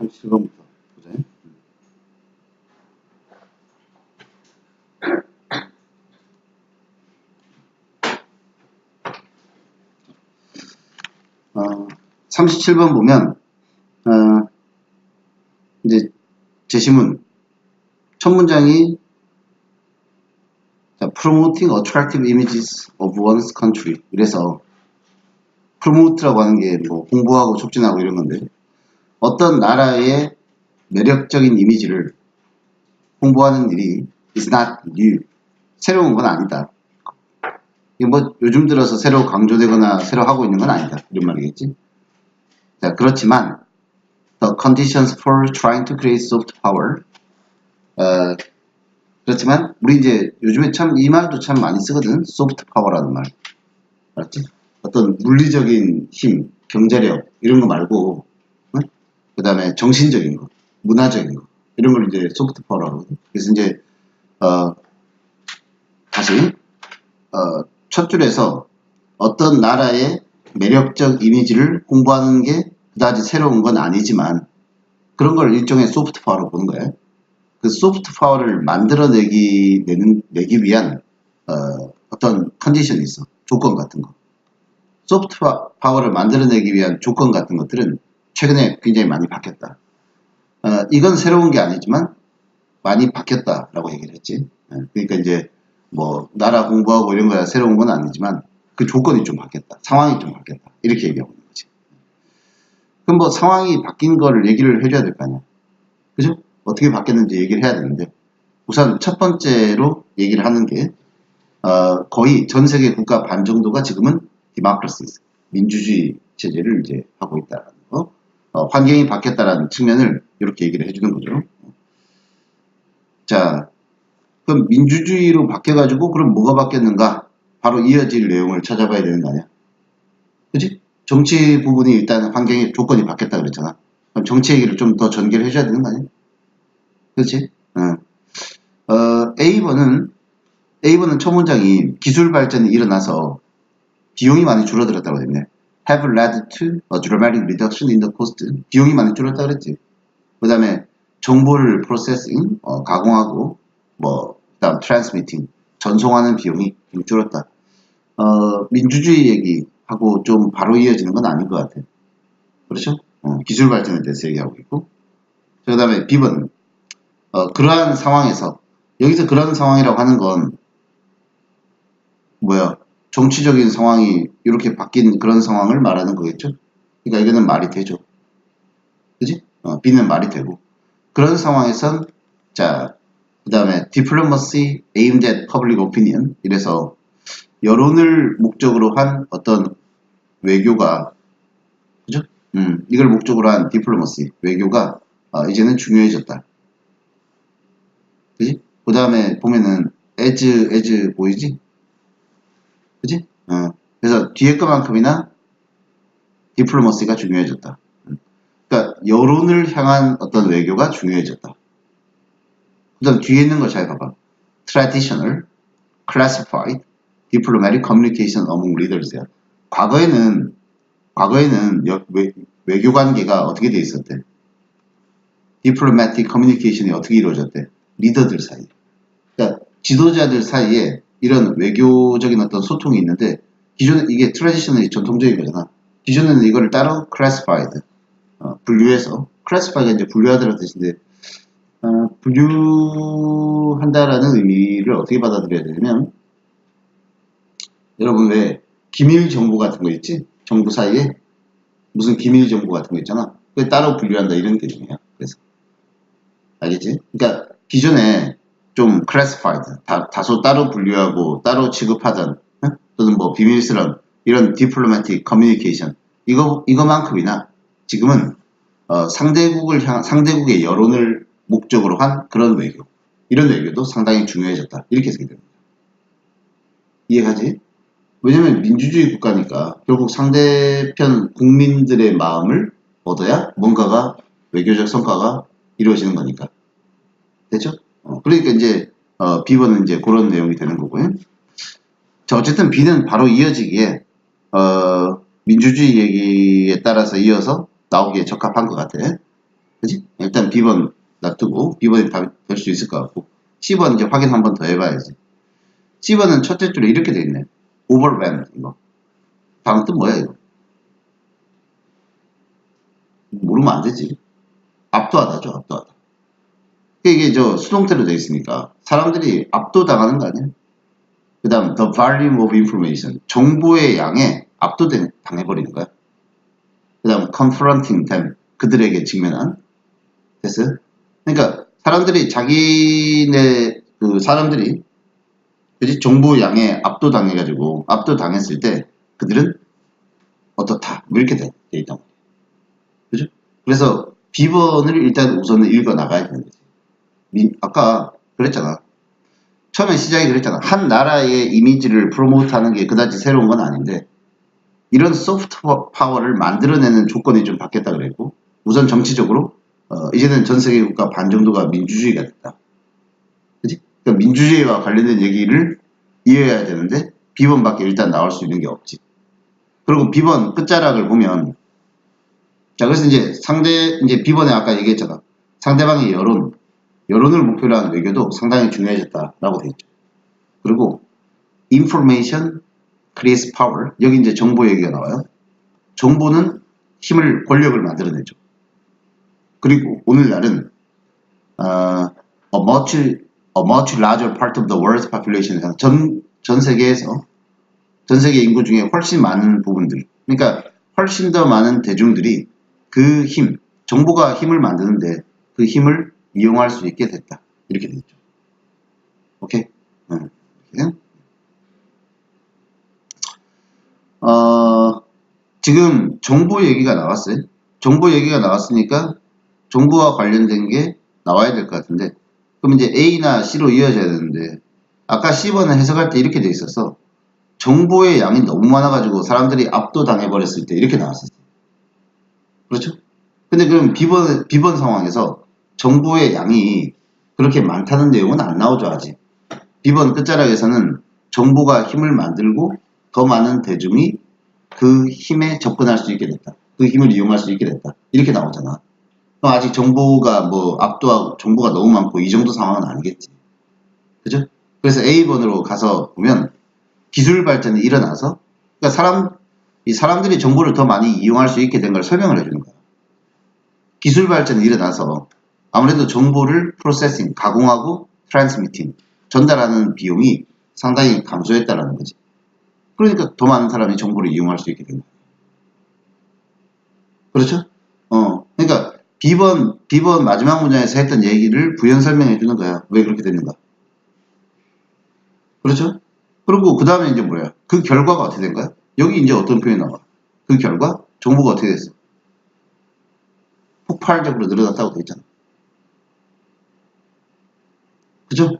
37번부터 보자. 어, 37번 보면 이제 제시문 첫 문장이 promoting attractive images of one's country. 그래서 promote라고 하는 게 뭐 홍보하고 촉진하고 이런 건데 어떤 나라의 매력적인 이미지를 홍보하는 일이 is not new. 새로운 건 아니다. 이게 뭐 요즘 들어서 새로 강조되거나 새로 하고 있는 건 아니다. 이런 말이겠지. 자, 그렇지만 the conditions for trying to create soft power. 그렇지만 우리 이제 요즘에 참 이 말도 참 많이 쓰거든. soft power라는 말. 알았지? 어떤 물리적인 힘, 경제력 이런 거 말고 그 다음에 정신적인 거, 문화적인 거 이런 걸 이제 소프트 파워라고 하거든. 그래서 이제 다시 첫 줄에서 어떤 나라의 매력적 이미지를 홍보하는 게 그다지 새로운 건 아니지만 그런 걸 일종의 소프트 파워로 보는 거예요. 그 소프트 파워를 만들어내기 위한 어떤 컨디션이 있어. 조건 같은 거. 소프트 파워를 만들어내기 위한 조건 같은 것들은 최근에 굉장히 많이 바뀌었다. 이건 새로운 게 아니지만 많이 바뀌었다라고 얘기를 했지. 그러니까 이제 뭐 나라 공부하고 이런 거야 새로운 건 아니지만 그 조건이 좀 바뀌었다. 상황이 좀 바뀌었다. 이렇게 얘기하고 있는 거지. 그럼 뭐 상황이 바뀐 거를 얘기를 해줘야 될 거 아니야. 그죠? 어떻게 바뀌었는지 얘기를 해야 되는데 우선 첫 번째로 얘기를 하는 게 거의 전 세계 국가 반 정도가 지금은 디모크라시, 민주주의 체제를 이제 하고 있다는 거. 환경이 바뀌었다라는 측면을 이렇게 얘기를 해주는 거죠. 자, 그럼 민주주의로 바뀌어가지고 그럼 뭐가 바뀌었는가? 바로 이어질 내용을 찾아봐야 되는 거 아니야? 그치? 정치 부분이 일단 환경의 조건이 바뀌었다 그랬잖아. 그럼 정치 얘기를 좀 더 전개를 해줘야 되는 거 아니야? 그렇지? A번은 첫 문장이 기술 발전이 일어나서 비용이 많이 줄어들었다고 했네. have led to a dramatic reduction in the cost. 비용이 많이 줄었다 그랬지. 그 다음에 정보를 프로세싱, 가공하고 그다음 transmitting, 전송하는 비용이 좀 줄었다. 민주주의 얘기하고 좀 바로 이어지는 건 아닌 것 같아. 그렇죠? 기술 발전에 대해서 얘기하고 있고. 그 다음에 B번은 그러한 상황에서 여기서 그런 상황이라고 하는 건 뭐야? 정치적인 상황이 이렇게 바뀐 그런 상황을 말하는 거겠죠? 그러니까 이거는 말이 되죠. 그지? B는 말이 되고. 그런 상황에선, 자, 그 다음에 diplomacy aimed at public opinion. 이래서 여론을 목적으로 한 어떤 외교가, 그죠? 이걸 목적으로 한 diplomacy, 외교가 이제는 중요해졌다. 그지? 그 다음에 보면은 as 보이지? 그지? 그래서 뒤에 것만큼이나 디플로머시가 중요해졌다. 그러니까 여론을 향한 어떤 외교가 중요해졌다. 그 다음 뒤에 있는 거 잘 봐봐. Traditional, classified, diplomatic communication among leaders야. 과거에는 외교 관계가 어떻게 돼 있었대? diplomatic communication이 어떻게 이루어졌대? 리더들 사이. 그러니까 지도자들 사이에 이런 외교적인 어떤 소통이 있는데 기존에 이게 트래디셔널이 전통적인 거잖아. 기존에는 이거를 따로 classified, 분류해서 classify가 이제 분류하다는 뜻인데 분류한다라는 의미를 어떻게 받아들여야 되냐면 여러분 왜 기밀 정보 같은 거 있지? 정부 사이에 무슨 기밀 정보 같은 거 있잖아. 그걸 따로 분류한다 이런 개념이야. 그래서 알겠지? 그러니까 기존에 좀 classified, 다소 따로 분류하고 따로 취급하던 또는 뭐 비밀스러운 이런 diplomatic communication 이거만큼이나 지금은 상대국의 여론을 목적으로 한 그런 외교, 이런 외교도 상당히 중요해졌다. 이렇게 해석이 됩니다. 이해가지? 왜냐면 민주주의 국가니까 결국 상대편 국민들의 마음을 얻어야 뭔가가 외교적 성과가 이루어지는 거니까. 됐죠? 그러니까 이제 B번은 이제 그런 내용이 되는 거고요. 자, 어쨌든 B는 바로 이어지기에 민주주의 얘기에 따라서 이어서 나오기에 적합한 것 같아. 그지? 일단 B번 놔두고 B번이 답이 될 수 있을 것 같고 C번 이제 확인 한 번 더 해봐야지. C번은 첫째 줄에 이렇게 돼 있네. overwhelmed 이거. 다음 뜻 뭐야 이거? 모르면 안 되지. 압도하다죠, 압도하다. 이게 저 수동태로 돼 있으니까 사람들이 압도당하는 거 아니야? 그 다음 the volume of information 정보의 양에 압도당해버리는 거야. 그 다음 confronting them 그들에게 직면한. 됐어요? 그러니까 사람들이 자기네 그 사람들이 그지 정보 양에 압도당해가지고 압도당했을 때 그들은 어떻다 뭐 이렇게 돼 있단 말이야. 그죠? 그래서 B번을 일단 우선은 읽어 나가야 되는 거지. 아까 그랬잖아. 처음에 시작이 그랬잖아. 한 나라의 이미지를 프로모트하는 게 그다지 새로운 건 아닌데 이런 소프트 파워를 만들어내는 조건이 좀 바뀌었다 그랬고 우선 정치적으로 이제는 전 세계 국가 반 정도가 민주주의가 됐다. 그치? 그러니까 민주주의와 관련된 얘기를 이해해야 되는데 B번밖에 일단 나올 수 있는 게 없지. 그리고 B번 끝자락을 보면 자 그래서 이제 B번에 아까 얘기했잖아. 상대방의 여론을 목표로 하는 외교도 상당히 중요해졌다라고 돼 있죠. 그리고 information creates power. 여기 이제 정보 얘기가 나와요. 정보는 권력을 만들어내죠. 그리고 오늘날은 a much larger part of the world's population 전 세계 인구 중에 훨씬 많은 부분들. 그러니까 훨씬 더 많은 대중들이 그 정보가 힘을 만드는데 그 힘을 이용할 수 있게 됐다. 이렇게 되죠. 오케이? 이렇게. 지금 정보 얘기가 나왔어요. 정보 얘기가 나왔으니까 정보와 관련된 게 나와야 될 것 같은데 그럼 이제 A나 C로 이어져야 되는데 아까 C번을 해석할 때 이렇게 돼 있어서 정보의 양이 너무 많아가지고 사람들이 압도당해버렸을 때 이렇게 나왔었어요. 그렇죠? 근데 그럼 B번 상황에서 정보의 양이 그렇게 많다는 내용은 안 나오죠 아직. B번 끝자락에서는 정보가 힘을 만들고 더 많은 대중이 그 힘에 접근할 수 있게 됐다. 그 힘을 이용할 수 있게 됐다. 이렇게 나오잖아. 그럼 아직 정보가 압도하고 정보가 너무 많고 이 정도 상황은 아니겠지. 그죠? 그래서 A번으로 가서 보면 기술 발전이 일어나서 그러니까 사람들이 정보를 더 많이 이용할 수 있게 된 걸 설명을 해주는 거야. 기술 발전이 일어나서 아무래도 정보를 프로세싱, 가공하고 트랜스미팅, 전달하는 비용이 상당히 감소했다라는 거지. 그러니까 더 많은 사람이 정보를 이용할 수 있게 된 거야. 그렇죠? 그러니까 B번 마지막 문장에서 했던 얘기를 부연 설명해 주는 거야. 왜 그렇게 됐는가? 그렇죠? 그리고 그 다음에 이제 뭐야? 그 결과가 어떻게 된 거야? 여기 이제 어떤 표현이 나와? 그 결과? 정보가 어떻게 됐어? 폭발적으로 늘어났다고 돼 있잖아. 그죠?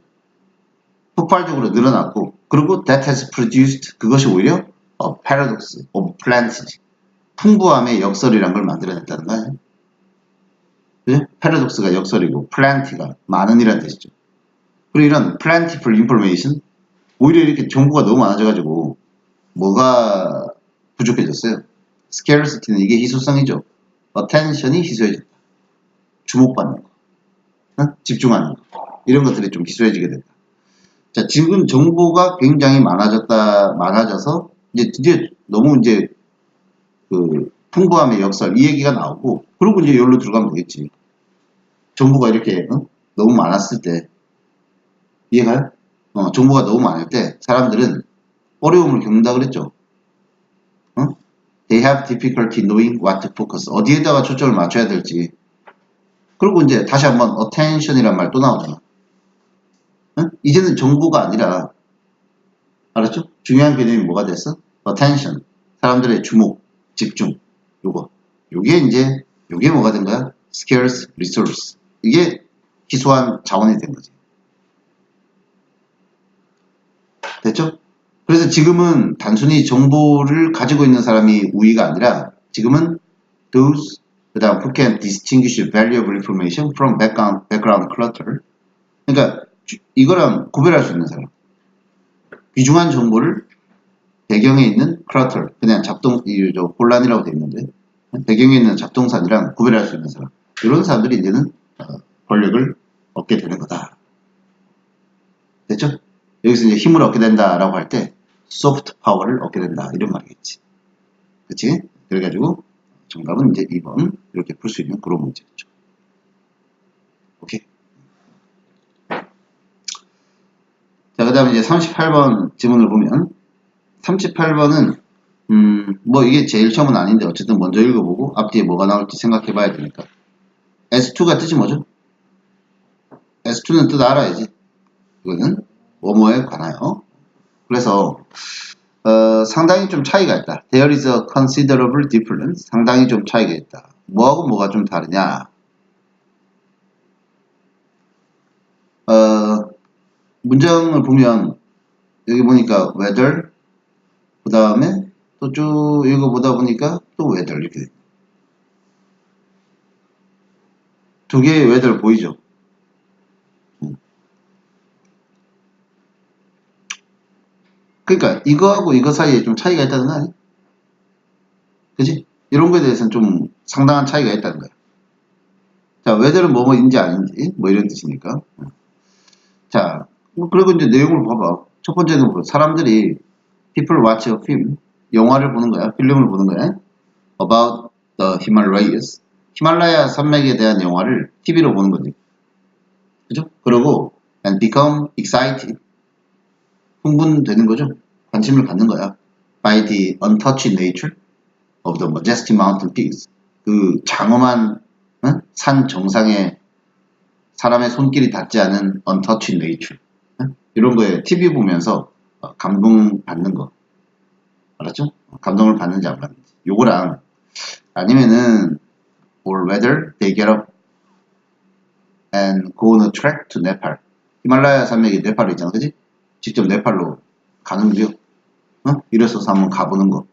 폭발적으로 늘어났고, 그리고 that has produced, 그것이 오히려 a paradox of plenty, 풍부함의 역설이란 걸 만들어냈다는 거 아니야? 그죠? paradox가 역설이고, plenty가 많은이란 뜻이죠. 그리고 이런 plentiful information, 오히려 이렇게 정보가 너무 많아져가지고, 뭐가 부족해졌어요? scarcity는 이게 희소성이죠. attention이 희소해졌다. 주목받는 거, 집중하는 거, 이런 것들이 좀 희소해지게 된다. 자, 지금 정보가 굉장히 많아져서, 이제 드디어 너무 이제, 풍부함의 역설, 이 얘기가 나오고, 그리고 이제 여기로 들어가면 되겠지. 정보가 이렇게, 너무 많았을 때, 이해가요? 정보가 너무 많을 때, 사람들은 어려움을 겪는다 그랬죠. They have difficulty knowing what to focus. 어디에다가 초점을 맞춰야 될지. 그리고 이제 다시 한번 attention이란 말 또 나오잖아. 이제는 정보가 아니라, 알았죠? 중요한 개념이 뭐가 됐어? attention. 사람들의 주목, 집중. 요게 뭐가 된 거야? scarce resource. 이게 희소한 자원이 된 거지. 됐죠? 그래서 지금은 단순히 정보를 가지고 있는 사람이 우위가 아니라 지금은 those 그 다음 who can distinguish valuable information from background clutter. 그러니까 이거랑 구별할 수 있는 사람. 귀중한 정보를 배경에 있는 clutter, 그냥 혼란이라고 되어 있는데 배경에 있는 잡동산이랑 구별할 수 있는 사람. 이런 사람들이 이제는 권력을 얻게 되는 거다. 됐죠? 여기서 이제 힘을 얻게 된다라고 할 때 소프트 파워를 얻게 된다 이런 말이겠지. 그치? 그래가지고 정답은 이제 2번 이렇게 풀 수 있는 그런 문제겠죠. 오케이. 자, 그 다음에 이제 38번 지문을 보면 38번은 뭐 이게 제일 처음은 아닌데 어쨌든 먼저 읽어보고 앞뒤에 뭐가 나올지 생각해 봐야 되니까 S2가 뜻이 뭐죠? S2는 뜻 알아야지. 이거는 뭐뭐에 관하여. 그래서 상당히 좀 차이가 있다. There is a considerable difference. 상당히 좀 차이가 있다. 뭐하고 뭐가 좀 다르냐? 문장을 보면 여기 보니까 whether 그 다음에 또 쭉 읽어보다 보니까 또 whether 이렇게 돼. 두 개의 whether 보이죠? 그러니까 이거하고 이거 사이에 좀 차이가 있다는 거 아니야? 그지? 이런 거에 대해서는 좀 상당한 차이가 있다는 거야. 자, whether는 뭐뭐인지 아닌지 뭐 이런 뜻이니까. 자, 그리고 이제 내용을 봐봐. 첫 번째는 뭐 사람들이 people watch a film 영화를 보는 거야. 필름을 보는 거야. About the Himalayas 히말라야 산맥에 대한 영화를 TV로 보는 거지. 그죠? 그리고 and become excited 흥분되는 거죠. 관심을 갖는 거야. By the untouched nature of the majestic mountain peaks 그 장엄한 산 정상에 사람의 손길이 닿지 않은 untouched nature 이런 거에 TV 보면서 감동받는 거 알았죠? 감동을 받는지 안 받는지 요거랑 아니면은 or whether they get up and go on a trek to Nepal 히말라야 산맥이 네팔에 있잖아 그지? 직접 네팔로 가는 거죠. 이래서 한번 가보는 거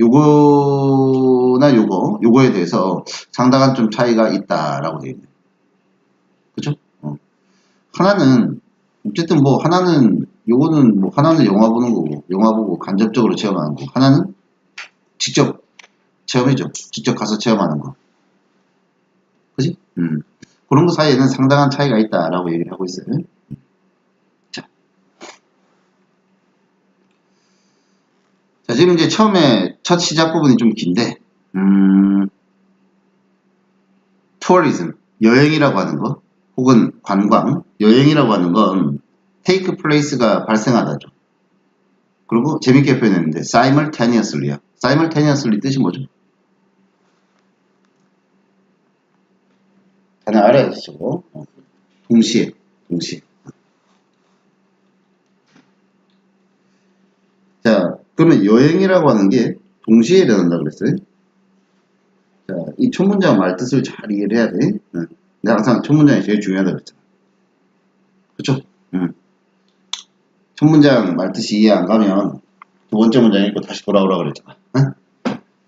요거나 요거에 대해서 상당한 좀 차이가 있다라고 되어 있네. 그죠? 하나는 어쨌든 뭐 하나는 요거는 뭐 하나는 영화 보는 거고 영화 보고 간접적으로 체험하는 거 하나는 직접 체험이죠. 직접 가서 체험하는 거. 그지? 그런 거 사이에는 상당한 차이가 있다라고 얘기를 하고 있어요. 자, 지금 이제 처음에 첫 시작 부분이 좀 긴데, tourism, 여행이라고 하는 거, 혹은 관광, 여행이라고 하는 건 take place가 발생하다죠. 그리고 재밌게 표현했는데, simultaneously야. simultaneously 뜻이 뭐죠? 다들 알아야지, 저거. 동시에. 자, 그러면 여행이라고 하는 게 동시에 일어난다 그랬어요. 자, 이 첫 문장 말 뜻을 잘 이해를 해야 돼. 내가 항상 첫 문장이 제일 중요하다 그랬잖아. 그쵸? 첫 문장 말 뜻이 이해 안 가면 두 번째 문장 읽고 다시 돌아오라 그랬잖아.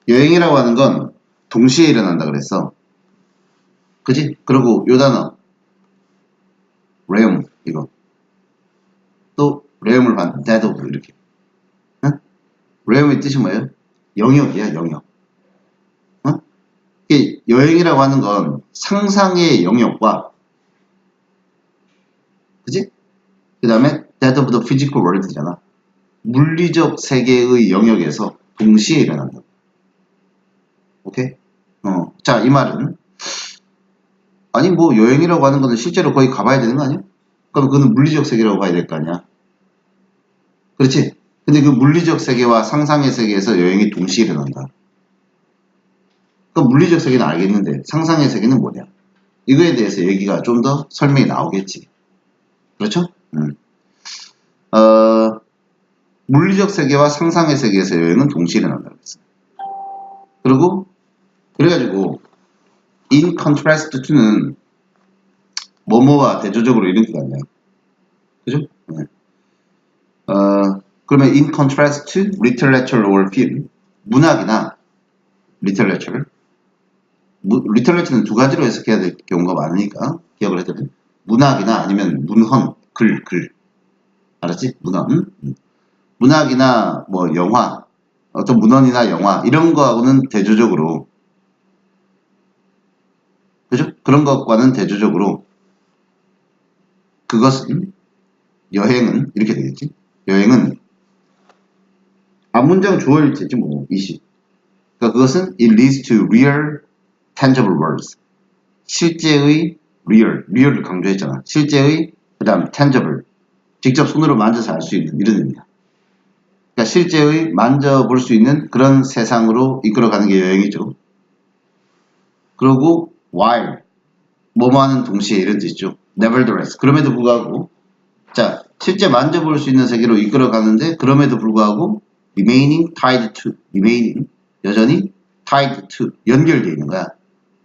여행이라고 하는 건 동시에 일어난다 그랬어. 그지? 그리고 요 단어 realm 이거 또 realm을 반 dead of 이렇게 realm의 뜻이 뭐예요? 영역이야 영역. 여행이라고 하는 건 상상의 영역과 그지? 그 다음에 dead of the physical world잖아. 물리적 세계의 영역에서 동시에 일어난다. 오케이? 자, 이 말은 아니 뭐 여행이라고 하는 거는 실제로 거기 가봐야 되는 거 아니야? 그럼 그거는 물리적 세계라고 봐야 될 거 아니야? 그렇지? 근데 그 물리적 세계와 상상의 세계에서 여행이 동시에 일어난다. 그럼 물리적 세계는 알겠는데 상상의 세계는 뭐냐? 이거에 대해서 얘기가 좀 더 설명이 나오겠지. 그렇죠? 물리적 세계와 상상의 세계에서 여행은 동시에 일어난다고 했어요. 그리고 그래가지고 in contrast to는 뭐뭐와 대조적으로 이런 뜻 아니야. 그죠? 네. 그러면 in contrast to literature or film 문학이나 literature literature는 두 가지로 해석해야 될 경우가 많으니까 기억을 해야 돼. 문학이나 아니면 문헌 글 알았지? 문학이나 뭐 영화 어떤 문헌이나 영화 이런 거하고는 대조적으로 그런 것과는 대조적으로 그것은 여행은 이렇게 되겠지. 여행은 앞문장 주어일지지 뭐 이시. 그러니까 그것은 it leads to real tangible words. 실제의 real을 강조했잖아. 실제의 그다음 tangible. 직접 손으로 만져서 알 수 있는 이런 의미야. 그러니까 실제의 만져볼 수 있는 그런 세상으로 이끌어가는 게 여행이죠. 그리고 while 뭐뭐 하는 동시에 이런 뜻이죠. nevertheless 그럼에도 불구하고 자 실제 만져볼 수 있는 세계로 이끌어가는데 그럼에도 불구하고 remaining tied to remaining 여전히 tied to 연결되어 있는 거야.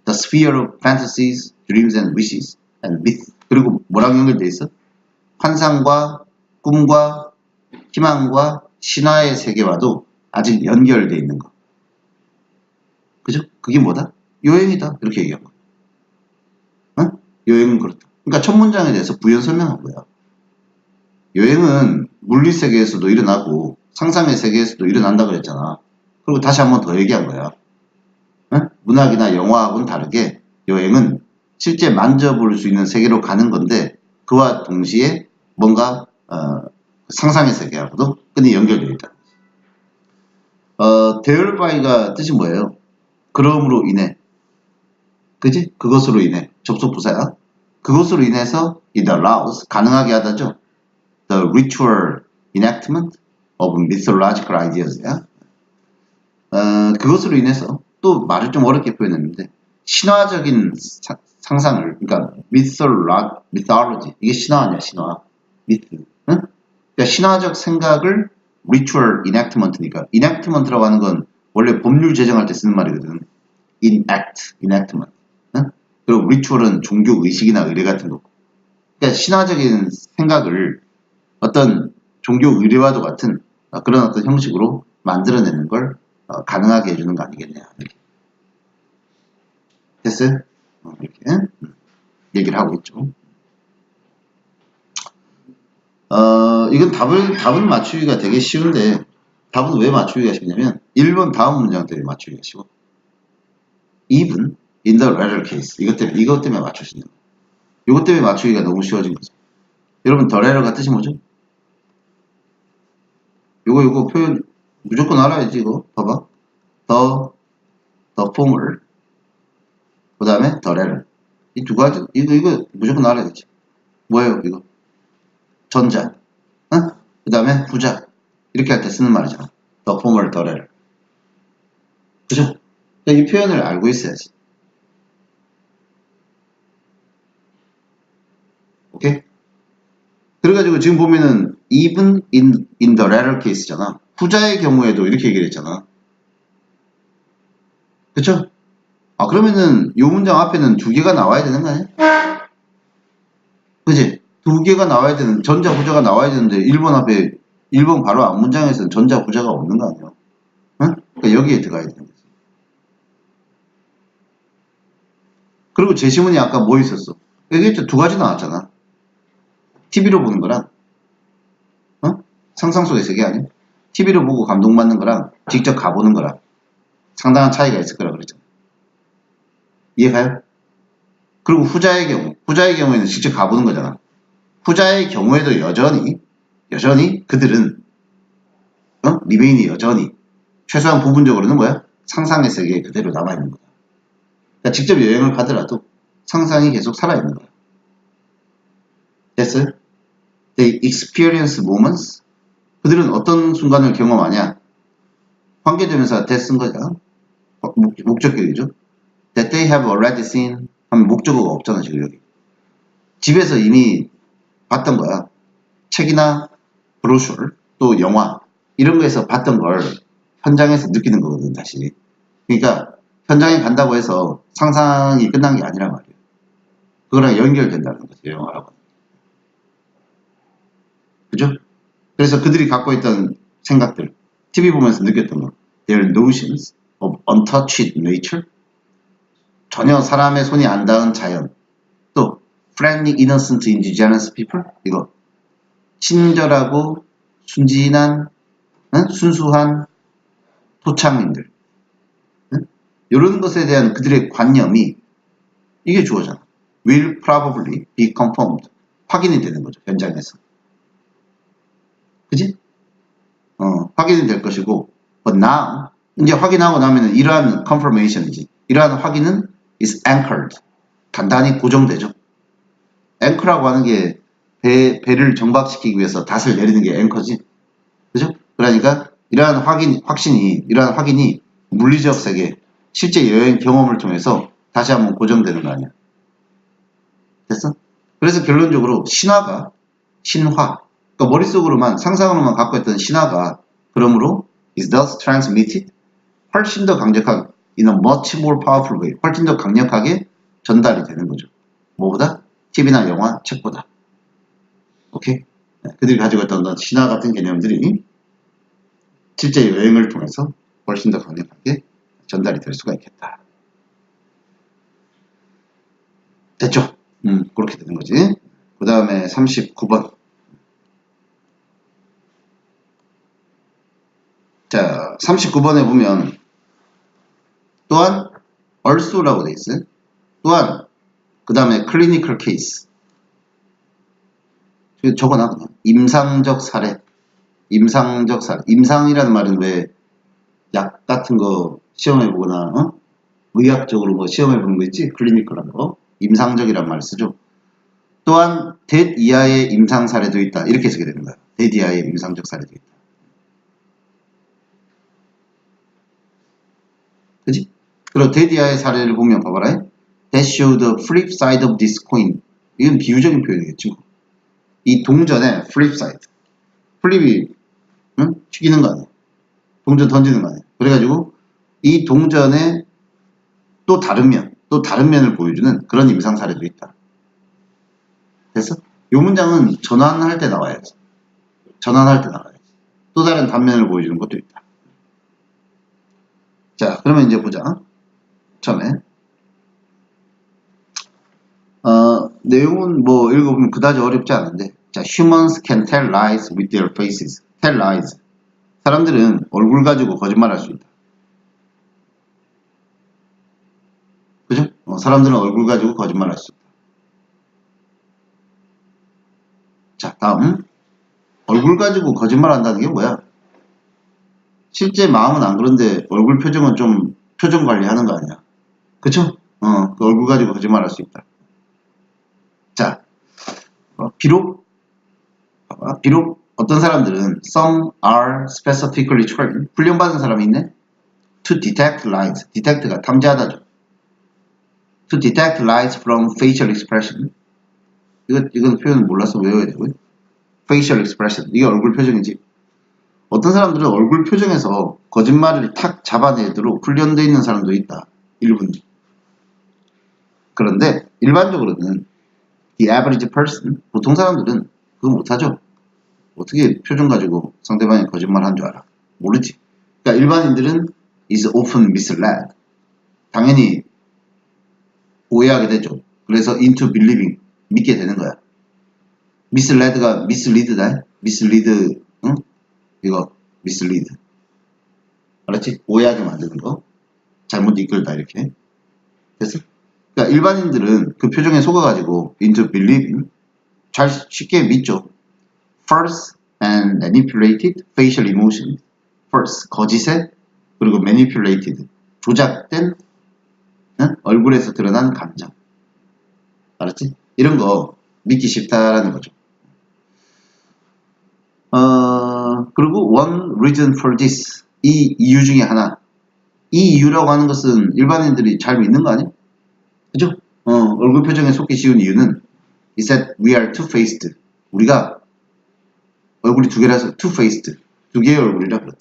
The sphere of fantasies, dreams and wishes and myths 그리고 뭐랑 연결되어 있어? 환상과 꿈과 희망과 신화의 세계와도 아직 연결되어 있는 거. 그죠? 그게 뭐다? 여행이다. 이렇게 얘기한 거야. 어? 여행은 그렇다. 그러니까 첫 문장에 대해서 부연 설명한 거야. 여행은 물리 세계에서도 일어나고 상상의 세계에서도 일어난다 그랬잖아. 그리고 다시 한번 더 얘기한 거야. 어? 문학이나 영화하고는 다르게 여행은 실제 만져볼 수 있는 세계로 가는 건데 그와 동시에 뭔가 상상의 세계하고도 끈이 연결되어 있다. thereby 뜻이 뭐예요? 그러므로 인해. 그지? 그것으로 인해. 접속 부사야. 그것으로 인해서 it allows 가능하게 하다죠. The ritual enactment of mythological ideas야. 그것으로 인해서 또 말을 좀 어렵게 표현했는데 신화적인 상상을 그러니까 mythology 이게 신화 아니야 신화 myth 응? 그러니까 신화적 생각을 ritual enactment니까 enactment라고 하는 건 원래 법률 제정할 때 쓰는 말이거든. enactment 응? 그리고 ritual은 종교 의식이나 의례 같은 거. 그러니까 신화적인 생각을 어떤 종교 의례와도 같은 그런 어떤 형식으로 만들어내는 걸 가능하게 해주는 거 아니겠냐. 이렇게. 됐어요? 이렇게 얘기를 하고 있죠. 이건 답은 맞추기가 되게 쉬운데 답은 왜 맞추기가 쉽냐면 1번 다음 문장 때문에 맞추기가 쉬워. even in the latter case 이것 때문에 맞출 수 있는 거예요. 이것 때문에 맞추기가 너무 쉬워진 거죠. 여러분 the latter가 뜻이 뭐죠? 요거 표현 무조건 알아야지 이거 봐봐. the former 그 다음에 the latter 이 두 가지 이거 무조건 알아야지. 뭐예요 이거? 전자 그 다음에 후자 이렇게 할 때 쓰는 말이잖아. the former, the latter 그죠? 이 표현을 알고 있어야지. 오케이? 그래가지고 지금 보면은 even in the latter case잖아. 후자의 경우에도 이렇게 얘기를 했잖아. 그쵸? 그러면은 이 문장 앞에는 두 개가 나와야 되는 거 아니야? 그치? 두 개가 나와야 되는 전자 후자가 나와야 되는데 1번 앞에 1번 바로 앞 문장에서는 전자 후자가 없는 거 아니야? 응? 그러니까 여기에 들어가야 되는 거지. 그리고 제시문이 아까 뭐 있었어? 여기 두 가지 나왔잖아. TV로 보는 거랑 상상 속의 세계 아니야? TV로 보고 감동받는 거랑 직접 가보는 거랑 상당한 차이가 있을 거라 그랬잖아. 이해가요? 그리고 후자의 경우에는 직접 가보는 거잖아. 후자의 경우에도 여전히 그들은 리메인이 여전히 최소한 부분적으로는 뭐야? 상상의 세계에 그대로 남아있는 거야. 그러니까 직접 여행을 가더라도 상상이 계속 살아있는 거야. 됐어요? They experience moments 그들은 어떤 순간을 경험하냐? 관계대명사 that 쓴 거죠. 목적격이죠. That they have already seen 하면 목적어가 없잖아 지금 여기. 집에서 이미 봤던 거야. 책이나 브로셔 또 영화 이런 거에서 봤던 걸 현장에서 느끼는 거거든 다시. 그러니까 현장에 간다고 해서 상상이 끝난 게 아니란 말이에요. 그거랑 연결된다는 거죠 영화라고. 그죠? 그래서 그들이 갖고 있던 생각들 TV 보면서 느꼈던 거 their notions of untouched nature 전혀 사람의 손이 안 닿은 자연 또 friendly, innocent, indigenous people 이거 친절하고 순진한 순수한 토착민들 이런 것에 대한 그들의 관념이 이게 주어잖아. will probably be confirmed. 확인이 되는 거죠. 현장에서. 그지? 확인이 될 것이고, but now, 이제 확인하고 나면은 이러한 confirmation이지. 이러한 확인은 is anchored. 단단히 고정되죠. 앵커라고 하는 게 배를 정박시키기 위해서 닷을 내리는 게 앵커지. 그죠? 그러니까 이러한 확인이 물리적 세계, 실제 여행 경험을 통해서 다시 한번 고정되는 거 아니야. 됐어? 그래서 결론적으로 신화, 그러니까 머릿속으로만 상상으로만 갖고 있던 신화가 그러므로 is thus transmitted 훨씬 더 강력하게 in a much more powerful way 훨씬 더 강력하게 전달이 되는 거죠. 뭐보다? TV나 영화, 책보다. 오케이? 그들이 가지고 있던 신화 같은 개념들이 실제 여행을 통해서 훨씬 더 강력하게 전달이 될 수가 있겠다. 됐죠? 그렇게 되는 거지. 그 다음에 39번. 자, 39번에 보면 또한 also라고 돼 있어요. 또한 그 다음에 clinical case. 적어놔 그냥. 임상적 사례. 임상이라는 말은 왜 약 같은 거 시험해보거나 의학적으로 뭐 시험해보는 거 있지? 클리니컬한 거. 임상적이란 말을 쓰죠. 또한 that 이하의 임상 사례도 있다. 이렇게 쓰게 되는 거야. that 이하의 임상적 사례도 있다. 그지? 그리고 that 이하의 사례를 보면 봐봐라. That show the flip side of this coin. 이건 비유적인 표현이겠지. 이 동전의 flip side. 플립이 튀기는 거 아니야. 동전 던지는 거 아니야. 그래가지고 이 동전의 또 다른 면을 보여주는 그런 임상 사례도 있다. 됐어? 이 문장은 전환할 때 나와야지. 또 다른 단면을 보여주는 것도 있다. 자, 그러면 이제 보자. 처음에 내용은 뭐 읽어보면 그다지 어렵지 않은데, 자, humans can tell lies with their faces. tell lies. 사람들은 얼굴 가지고 거짓말할 수 있다. 그죠? 사람들은 얼굴 가지고 거짓말할 수 있다. 자, 다음. 얼굴 가지고 거짓말한다는 게 뭐야? 실제 마음은 안 그런데 얼굴 표정은 좀 표정 관리하는 거 아니야? 그쵸? 그 얼굴 가지고 거짓말할 수 있다. 자, 비록 어떤 사람들은 some are specifically trained 훈련받은 사람이 있네. to detect lies. detect가 탐지하다죠. to detect lies from facial expression. 이건 표현 몰라서 외워야 되고요. facial expression. 이게 얼굴 표정이지. 어떤 사람들은 얼굴 표정에서 거짓말을 탁 잡아내도록 훈련되어 있는 사람도 있다. 일부는. 그런데 일반적으로는 the average person, 보통 사람들은 그거 못하죠. 어떻게 표정 가지고 상대방이 거짓말 한 줄 알아? 모르지. 그러니까 일반인들은 is often misled. 당연히 오해하게 되죠. 그래서 into believing, 믿게 되는 거야. misled가 mislead다. mislead, 응? 이거 mislead. 알았지? 오해하게 만드는 거. 잘못 이끌다 이렇게. 됐어? 그러니까 일반인들은 그 표정에 속아가지고 into believing 잘 쉽게 믿죠. false and manipulated facial emotion. false 거짓에 그리고 manipulated 조작된 얼굴에서 드러난 감정. 알았지? 이런 거 믿기 쉽다라는 거죠. 그리고 one reason for this. 이 이유 중에 하나. 이 이유라고 하는 것은 일반인들이 잘 믿는 거 아니야? 그죠? 얼굴 표정에 속기 쉬운 이유는 is that we are two-faced. 우리가 얼굴이 두 개라서 two-faced. 두 개의 얼굴이라 그렇다.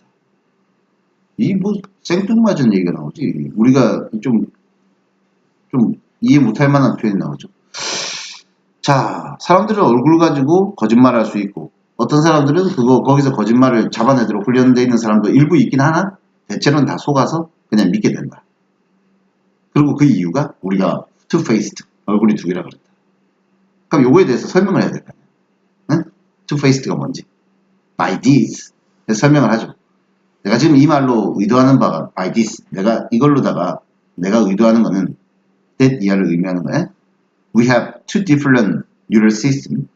이 뭐 생뚱맞은 얘기가 나오지. 우리가 좀 이해 못할 만한 표현이 나오죠. 자, 사람들은 얼굴 가지고 거짓말할 수 있고 어떤 사람들은 거기서 거짓말을 잡아내도록 훈련되어 있는 사람도 일부 있긴 하나 대체로는 다 속아서 그냥 믿게 된다. 그리고 그 이유가 우리가 two-faced, 얼굴이 두 개라 그랬다. 그럼 요거에 대해서 설명을 해야 될까? 응? two-faced가 뭔지. by this. 설명을 하죠. 내가 지금 이 말로 의도하는 바가 by this. 내가 이걸로다가 내가 의도하는 거는 that 이하를 의미하는 거야. We have two different neural systems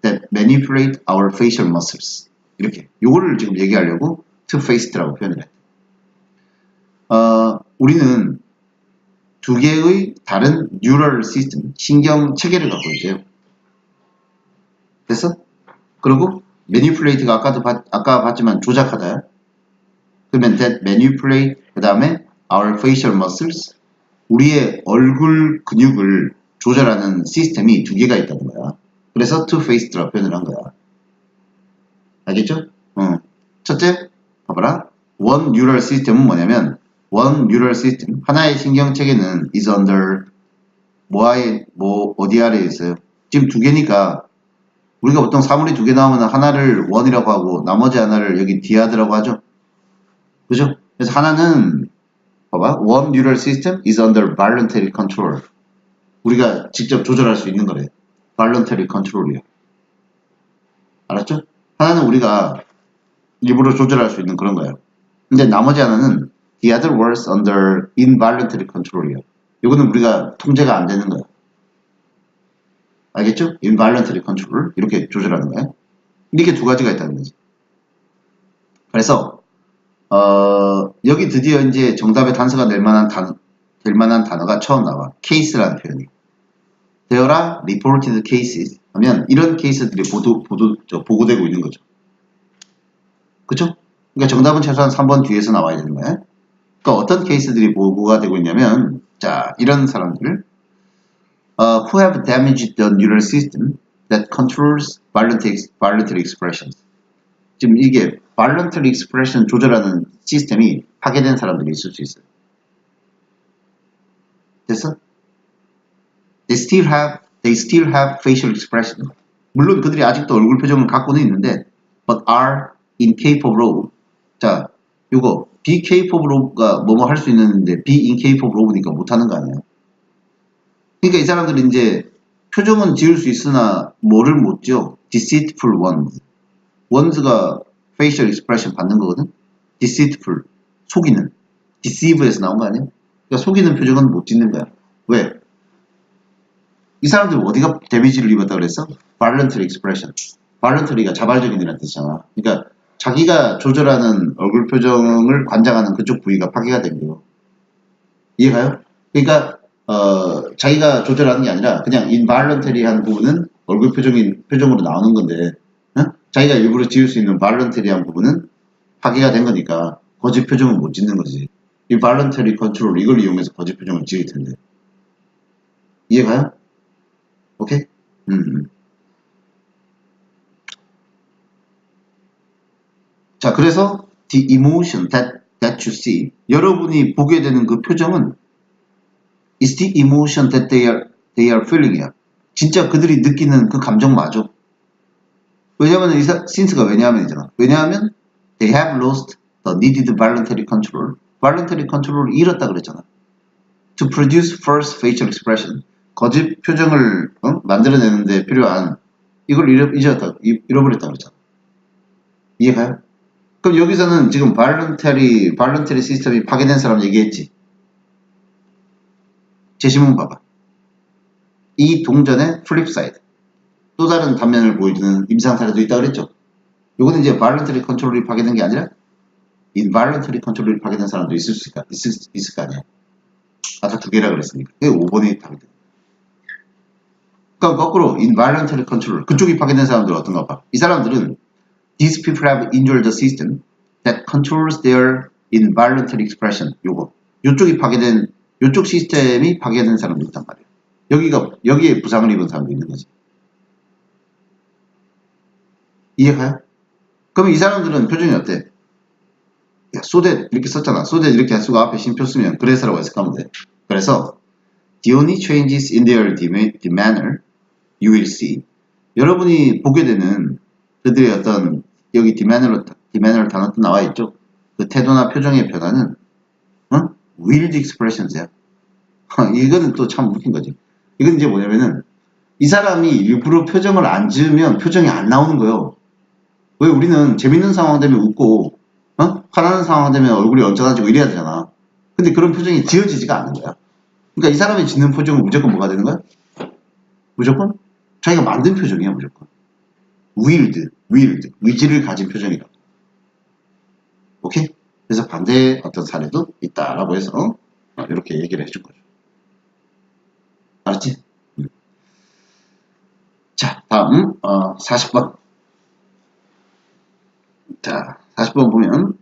that manipulate our facial muscles. 이렇게. 요거를 지금 얘기하려고 two-faced라고 표현을 했다. 우리는 두 개의 다른 뉴럴 시스템, 신경 체계를 갖고 있어요. 됐어? 그리고 manipulate가 아까 봤지만 조작하다. 그러면 that manipulate 그 다음에 our facial muscles 우리의 얼굴 근육을 조절하는 시스템이 두 개가 있다는 거야. 그래서 two-faced라고 표현을 한 거야. 알겠죠? 첫째, 봐봐라. one neural system은 뭐냐면 one neural system 하나의 신경 체계는 is under 어디 아래에 있어요? 지금 두 개니까 우리가 보통 사물이 두 개 나오면 하나를 one이라고 하고 나머지 하나를 여기 diad라고 하죠. 그죠? 그래서 하나는 봐봐. one neural system is under voluntary control. 우리가 직접 조절할 수 있는 거래. voluntary control이요. 알았죠? 하나는 우리가 일부러 조절할 수 있는 그런 거예요. 근데 나머지 하나는 the other works under involuntary control이요. 이거는 우리가 통제가 안 되는 거예요. 알겠죠? involuntary control 이렇게 조절하는 거예요. 이렇게 두 가지가 있다는 거지. 그래서 여기 드디어 이제 정답의 단서가 될 만한 단어가 처음 나와. case라는 표현이. There are reported cases 하면 이런 케이스들이 보고되고 있는 거죠. 그쵸? 그러니까 정답은 최소한 3번 뒤에서 나와야 되는 거야. 그러니까 어떤 케이스들이 보고가 되고 있냐면 자, 이런 사람들 who have damaged the neural system that controls voluntary expressions. 지금 이게 voluntary expression 조절하는 시스템이 파괴된 사람들이 있을 수 있어요. 됐어? They still have facial expression. 물론 그들이 아직도 얼굴 표정을 갖고는 있는데 but are incapable of. 자, 요거 be capable of가 뭐뭐 할 수 있는데 be incapable of니까 못하는 거 아니에요. 그러니까 이 사람들은 이제 표정은 지을 수 있으나 뭐를 못 지어? deceitful ones. ones가 facial expression 받는 거거든. deceitful, 속이는. deceive에서 나온 거 아니야? 그러니까 속이는 표정은 못 짓는 거야. 왜? 이 사람들 어디가 데미지를 입었다 그랬어? voluntary expression. voluntary가 자발적인이라는 뜻이잖아. 그러니까 자기가 조절하는 얼굴 표정을 관장하는 그쪽 부위가 파괴가 된 거예요. 이해가요? 그러니까 자기가 조절하는 게 아니라 그냥 involuntary한 부분은 얼굴 표정으로 나오는 건데 자기가 일부러 지을 수 있는 voluntary한 부분은 파괴가 된 거니까 거짓 표정은 못 짓는 거지. 이 voluntary control 이걸 이용해서 거짓 표정을 지을 텐데. 이해가요? 오케이? 자, 그래서 the emotion that you see 여러분이 보게 되는 그 표정은 is the emotion that they are feeling이야. 진짜 그들이 느끼는 그 감정 맞아. 왜냐하면 since가 왜냐하면이잖아. 왜냐하면 they have lost the needed voluntary control. voluntary control을 잃었다 그랬잖아. to produce false facial expression. 거짓 표정을 만들어내는데 필요한 이걸 잃어버렸다 그랬잖아. 이해가요? 그럼 여기서는 지금 voluntary 시스템이 파괴된 사람 얘기했지. 제시문 봐봐. 이 동전의 플립 사이드. 또 다른 단면을 보여주는 임상 사례도 있다고 그랬죠. 요거는 이제 voluntary control이 파괴된 게 아니라 involuntary control이 파괴된 사람도 있을 거 아니야. 아까 두 개라 그랬으니까. 그게 5번이 답이 돼. 그럼 거꾸로 involuntary control 그쪽이 파괴된 사람들은 어떤가 봐. 이 사람들은 these people have injured the system that controls their involuntary expression. 요쪽 시스템이 파괴된 사람도 있단 말이에요. 여기에 부상을 입은 사람도 있는 거지. 이해가요? 그럼 이 사람들은 표정이 어때? 야, 소댓 이렇게 썼잖아. 소댓 이렇게 쓰고 앞에 쉼표 쓰면 그래서라고 해석하면 돼. 그래서 the only changes in their demeanor you will see. 여러분이 보게 되는 그들의 어떤 여기 demeanor 단어도 나와 있죠. 그 태도나 표정의 변화는 willed expressions야. 이거는 또 참 웃긴 거지. 이건 이제 뭐냐면은 이 사람이 일부러 표정을 안 지으면 표정이 안 나오는 거예요. 왜 우리는 재밌는 상황 되면 웃고 화나는 상황 되면 얼굴이 언짢아지고 이래야 되잖아. 근데 그런 표정이 지어지지가 않는 거야. 그러니까 이 사람이 짓는 표정은 무조건 뭐가 되는 거야? 무조건 자기가 만든 표정이야, 무조건. 위지를 가진 표정이라고. 오케이? 그래서 반대의 어떤 사례도 있다라고 해서 이렇게 얘기를 해준 거죠. 알았지? 자, 다음 40번. 자, 40번 보면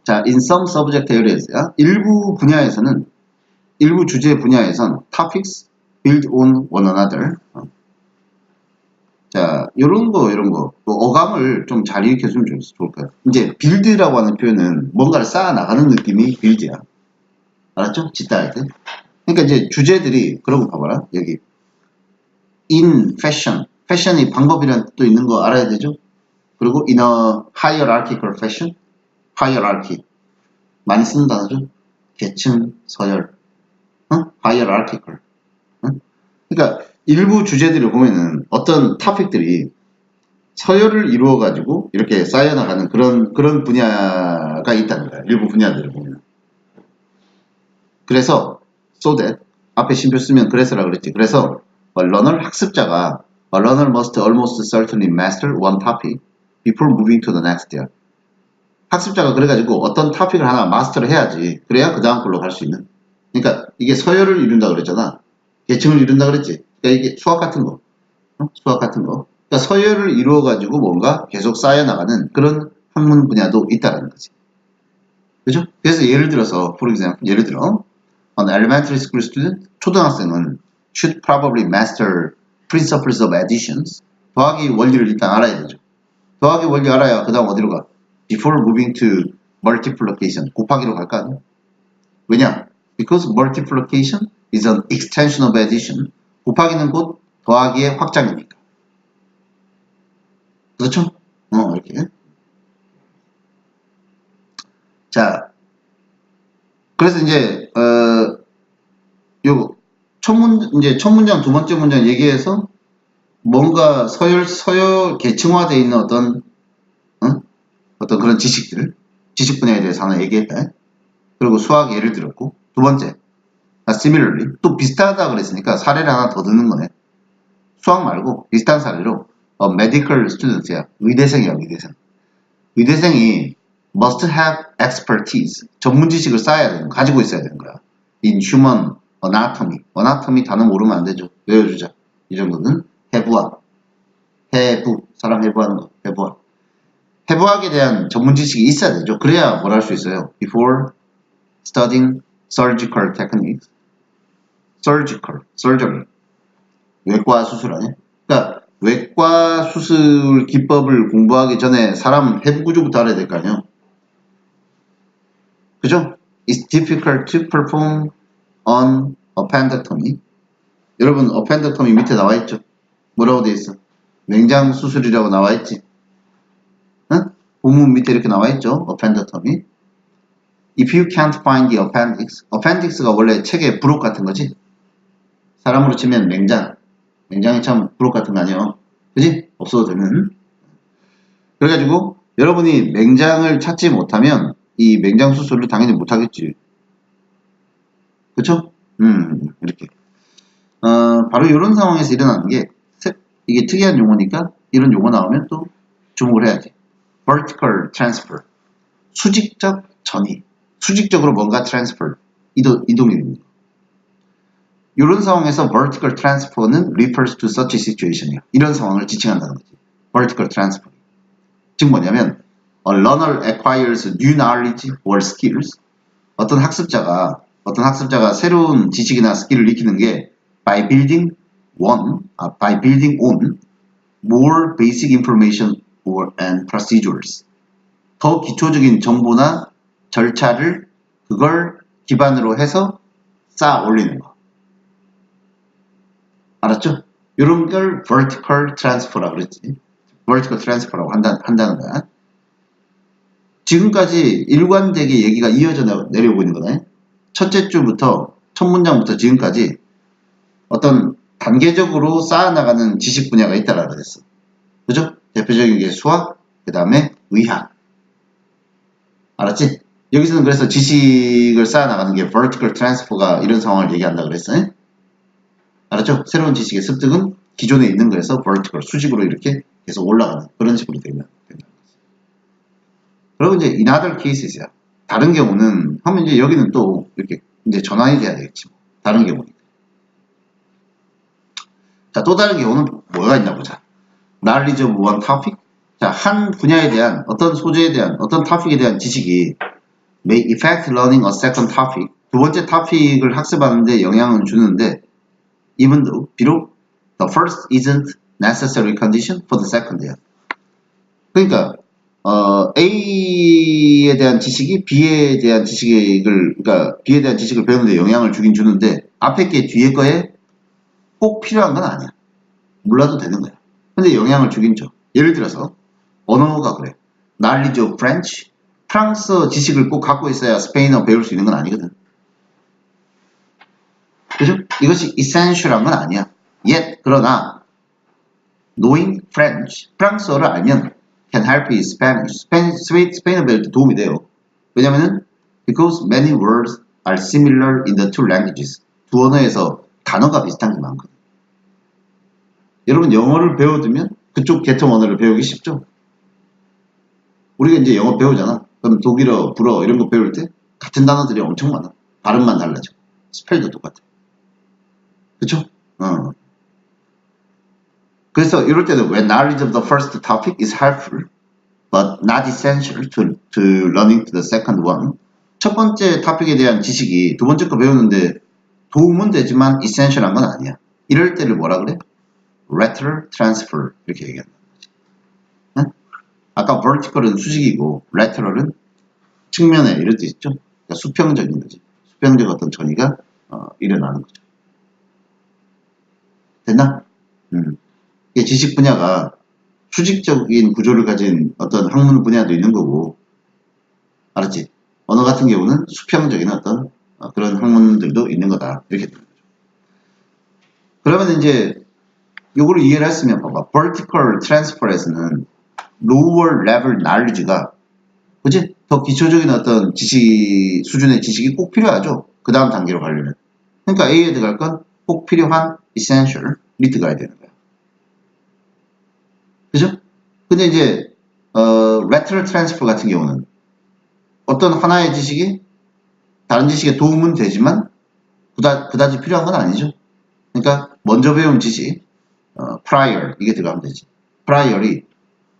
자, in some subject areas 일부 주제 분야에선 topics build on one another. 자, 이런 거 어감을 좀 잘 익혀주면 좋을까요? 이제 build라고 하는 표현은 뭔가를 쌓아 나가는 느낌이 build야. 알았죠? 짓다 할 때. 그러니까 이제 주제들이 그런 거 봐봐라. 여기 in fashion. fashion이 방법이라는 뜻도 있는 거 알아야 되죠? 그리고 in a hierarchical fashion. hierarchy. 많이 쓰는 단어죠? 계층, 서열. hierarchical. 그러니까 일부 주제들을 보면은 어떤 토픽들이 서열을 이루어가지고 이렇게 쌓여나가는 그런 분야가 있다는 거야. 일부 분야들을 보면. 그래서 so that 앞에 심표 쓰면 그래서라 그랬지. 그래서 학습자가 a learner must almost certainly master one topic before moving to the next year. 학습자가 그래가지고 어떤 토픽을 하나 마스터를 해야지. 그래야 그 다음 걸로 갈 수 있는. 그러니까 이게 서열을 이룬다 그랬잖아. 계층을 이룬다 그랬지. 그러니까 이게 수학 같은 거. 수학 같은 거. 그러니까 서열을 이루어가지고 뭔가 계속 쌓여나가는 그런 학문 분야도 있다라는 거지. 그죠? 그래서 예를 들어서, for example, 예를 들어, an elementary school student, 초등학생은 should probably master principles of additions. 더하기 원리를 일단 알아야 되죠. 더하기 원리 알아야 그 다음 어디로 가? Before moving to multiplication. 곱하기로 갈까? 왜냐? Because multiplication is an extension of addition. 곱하기는 곧 더하기의 확장이니까. 그렇죠? 이렇게. 자, 그래서 이제 첫 문장 두 번째 문장 얘기해서 뭔가 서열 계층화되어 있는 어떤 그런 지식 분야에 대해서 하나 얘기했다. 그리고 수학 예를 들었고, 두 번째, similarly, 또 비슷하다 그랬으니까 사례를 하나 더 듣는 거네. 수학 말고 비슷한 사례로 medical students야. 의대생이야, 의대생. 의대생이 must have expertise, 전문 지식을 쌓아야 되는, 가지고 있어야 되는 거야. in human anatomy. anatomy 단어 모르면 안 되죠. 외워주자. 이 정도는 사람 해부하는 거, 해부학에 대한 전문 지식이 있어야 되죠. 그래야 뭘 할 수 있어요. Before studying surgical techniques. surgery. 외과 수술 아니야? 그러니까 외과 수술 기법을 공부하기 전에 사람 해부 구조부터 알아야 될 거 아니에요? 그죠? It's difficult to perform an appendectomy. 여러분, appendectomy 밑에 나와 있죠? 뭐라고 돼 있어? 맹장 수술이라고 나와 있지? 응? 본문 밑에 이렇게 나와 있죠? appendectomy. If you can't find the appendix가 원래 책의 부록 같은 거지? 사람으로 치면 맹장이 참 부록 같은 거 아니에요? 그지? 없어도 되는. 그래가지고 여러분이 맹장을 찾지 못하면 이 맹장 수술을 당연히 못하겠지. 그쵸? 이렇게. 바로 이런 상황에서 일어나는 게 이게 특이한 용어니까 이런 용어 나오면 또 주목을 해야지. vertical transfer. 수직적 전이. 수직적으로 뭔가 transfer. 이동이 됩니다. 이런 상황에서 vertical transfer는 refers to such a situation이야. 이런 상황을 지칭한다는 거지. vertical transfer. 즉 뭐냐면 a learner acquires new knowledge or skills. 어떤 학습자가 새로운 지식이나 스킬을 익히는 게 by building on more basic information and procedures. 더 기초적인 정보나 절차를 그걸 기반으로 해서 쌓아 올리는 거. 알았죠? 이런 걸 vertical transfer라고 그랬지. vertical transfer라고 한다는 거야. 지금까지 일관되게 얘기가 이어져 내려오고 있는 거네. 첫째 주부터, 첫 문장부터 지금까지 어떤 단계적으로 쌓아나가는 지식 분야가 있다라고 그랬어. 그죠? 대표적인 게 수학, 그 다음에 의학. 알았지? 여기서는 그래서 지식을 쌓아나가는 게 vertical transfer가 이런 상황을 얘기한다 그랬어요. 알았죠? 새로운 지식의 습득은 기존에 있는 거에서 vertical, 수직으로 이렇게 계속 올라가는 그런 식으로 된다. 그리고 이제 in other cases야. 다른 경우는 하면 이제 여기는 또 이렇게 이제 전환이 돼야 되겠지. 다른 경우는. 자, 또 다른 경우는 뭐가 있나 보자. knowledge of one topic. 자, 한 분야에 대한 어떤 소재에 대한 어떤 tofic에 대한 지식이 may affect learning a second topic. 두 번째 토픽을 학습하는데 영향을 주는데 even though 비록 the first isn't necessary condition for the second야. 그러니까 A에 대한 지식이 B에 대한 그러니까 B에 대한 지식을 배우는데 영향을 주긴 주는데 앞에 게 뒤에 거에 꼭 필요한 건 아니야. 몰라도 되는 거야. 근데 영향을 주긴 줘. 예를 들어서 언어가 그래. knowledge of French. 프랑스어 지식을 꼭 갖고 있어야 스페인어 배울 수 있는 건 아니거든. 그죠? 이것이 essential한 건 아니야. Yet, 그러나 knowing French, 프랑스어를 알면 can help you 스페인어 배울 때 도움이 돼요. 왜냐면은 because many words are similar in the two languages. 두 언어에서 단어가 비슷한 게 많거든. 여러분 영어를 배워두면 그쪽 계통 언어를 배우기 쉽죠? 우리가 이제 영어 배우잖아. 그럼 독일어, 불어 이런 거 배울 때 같은 단어들이 엄청 많아. 발음만 달라져. 스펠도 똑같아. 그쵸? 그래서 이럴 때는 when knowledge of the first topic is helpful but not essential to learning to the second one. 첫 번째 토픽에 대한 지식이 두 번째 거 배우는데 도움은 되지만 essential한 건 아니야. 이럴 때를 뭐라 그래? lateral transfer 이렇게 얘기한다. 응? 아까 vertical은 수직이고 lateral은 측면에 이럴 때 있죠. 그러니까 수평적인 거지. 수평적 어떤 전이가 일어나는 거죠. 됐나? 이게 지식 분야가 수직적인 구조를 가진 어떤 학문 분야도 있는 거고, 알았지? 언어 같은 경우는 수평적인 어떤 그런 학문들도 있는 거다. 이렇게 되는 거죠. 그러면 이제 요거를 이해를 했으면 봐봐. vertical transfer에서는 lower level knowledge가 그치? 더 기초적인 어떤 지식 수준의 지식이 꼭 필요하죠. 그 다음 단계로 가려면. 그러니까 A에 들어갈 건 꼭 필요한 essential이 들어가야 되는 거야. 그죠? 근데 이제 lateral transfer 같은 경우는 어떤 하나의 지식이 다른 지식에 도움은 되지만 그다지 필요한 건 아니죠. 그러니까 먼저 배운 지식 prior 이게 들어가면 되지. prior이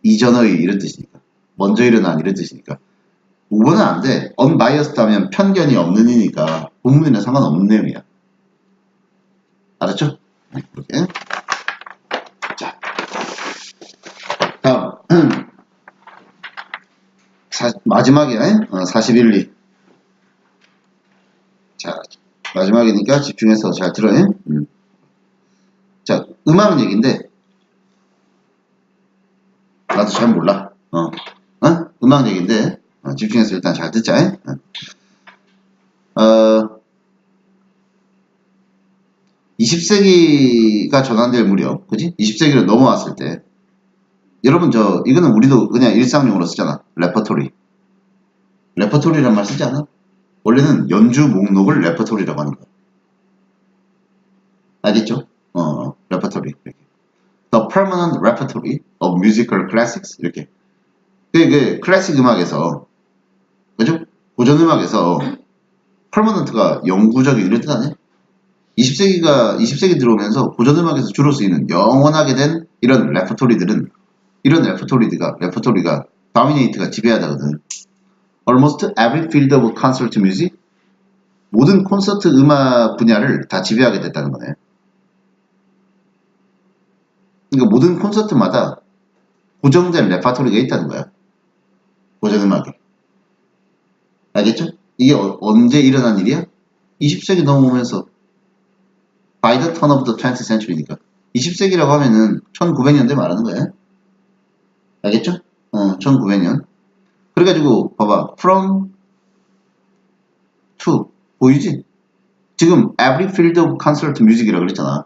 이전의 이런 뜻이니까 먼저 일어난 이런 뜻이니까 5번은 안 돼. unbiased 하면 편견이 없는 이니까 본문이나 상관없는 내용이야. 알았죠? 이렇게. 자, 다음 마지막이야. 41, 2. 자, 마지막이니까 집중해서 잘 들어요. 자, 음악 얘기인데 나도 잘 몰라. 음악 얘기인데 집중해서 일단 잘 듣자. 20세기가 전환될 무렵, 그지? 20세기로 넘어왔을 때, 여러분 이거는 우리도 그냥 일상용으로 쓰잖아. 레퍼토리. 레퍼토리란 말 쓰지 않아? 원래는 연주 목록을 레퍼토리라고 하는 거야. 알겠죠? 레퍼토리. The permanent repertory of musical classics. 이렇게. 그 클래식 음악에서, 그죠? 고전 음악에서 permanent가 영구적인 이런 뜻 아니야? 20세기 들어오면서 고전 음악에서 주로 쓰이는 영원하게 된 이런 레퍼토리들은 이런 레퍼토리가 dominate가 지배하다거든. Almost every field of concert music 모든 콘서트 음악 분야를 다 지배하게 됐다는 거네. 그러니까 모든 콘서트마다 고정된 레퍼토리가 있다는 거야. 고전 음악이. 알겠죠? 이게 언제 일어난 일이야? 20세기 넘어오면서 by the turn of the 20th century니까 20세기라고 하면은 1900년대 말하는 거야. 알겠죠? 1900년. 그래가지고 봐봐. from to 보이지? 지금 every field of concert music이라고 그랬잖아.